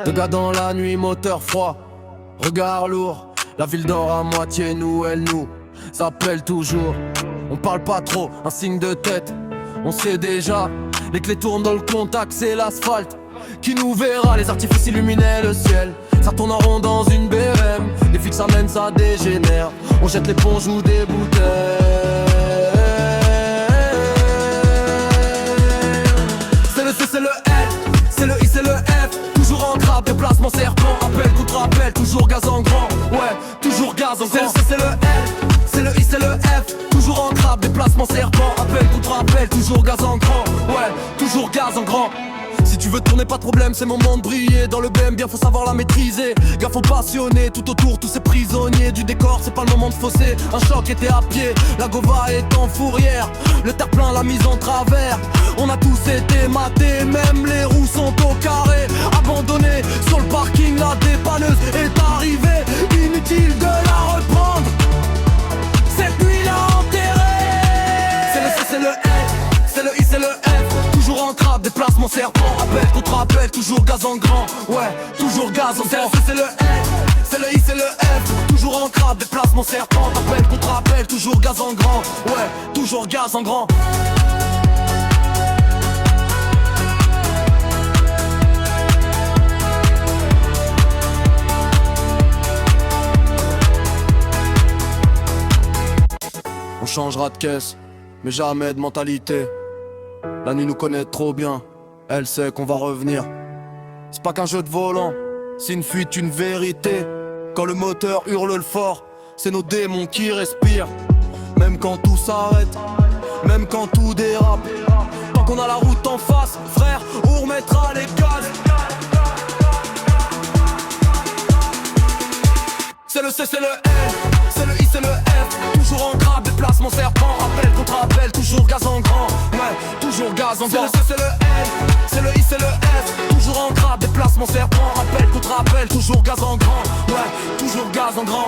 Deux gars dans la nuit, moteur froid, regard lourd. La ville dort à moitié, nous, elle nous appelle toujours. On parle pas trop, un signe de tête. On sait déjà, les clés tournent dans le contact, c'est l'asphalte qui nous verra. Les artifices illuminaient le ciel, ça tourne en rond dans une BM. Les flics s'amènent, ça dégénère. On jette l'éponge ou des bouteilles. C'est le C, c'est le L, c'est le I, c'est le F. Toujours en grappe, déplacement serpent. Appel contre appel, toujours gaz en grand. Ouais, toujours gaz en grand. C'est le C, c'est le L, c'est le I, c'est le F. Toujours en grappe, déplacement serpent. Appel contre appel, toujours gaz en grand. Ouais, toujours gaz en grand. Si tu veux tourner, pas de problème, c'est moment de briller. Dans le BM, bien faut savoir la maîtriser. Gars faut passionner, tout autour, tous ces prisonniers du décor, c'est pas le moment de fausser. Un choc était à pied, la Gova est en fourrière. Le terre-plein, la mise en travers. On a tous été matés, même les roues sont au carré. Abandonnés sur le parking, la dépanneuse est arrivée. Inutile de la reprendre, cette nuit-là enterrée. C'est le C, c'est le L, c'est le I, c'est le F. Toujours en crabe, déplacement serpent. Appel contre appel, toujours gaz en grand. Ouais, toujours gaz en grand. C'est le L, c'est le I, c'est le F. Toujours en crabe, déplacement serpent. Appel contre appel, toujours gaz en grand. Ouais, toujours gaz en grand. On changera de caisse, mais jamais de mentalité. La nuit nous connaît trop bien, elle sait qu'on va revenir. C'est pas qu'un jeu de volant, c'est une fuite, une vérité. Quand le moteur hurle le fort, c'est nos démons qui respirent. Même quand tout s'arrête, même quand tout dérape. Tant qu'on a la route en face, frère, on remettra les gaz. C'est le C, c'est le L, c'est le I, c'est le F. Toujours en grappe, déplacement serpent. Appel contre appel, toujours gaz en grand. Ouais, toujours gaz en grand. C'est le C, c'est le L, c'est le I, c'est le F. Toujours en grappe, déplacement serpent. Appel contre appel, toujours gaz en grand. Ouais, toujours gaz en grand.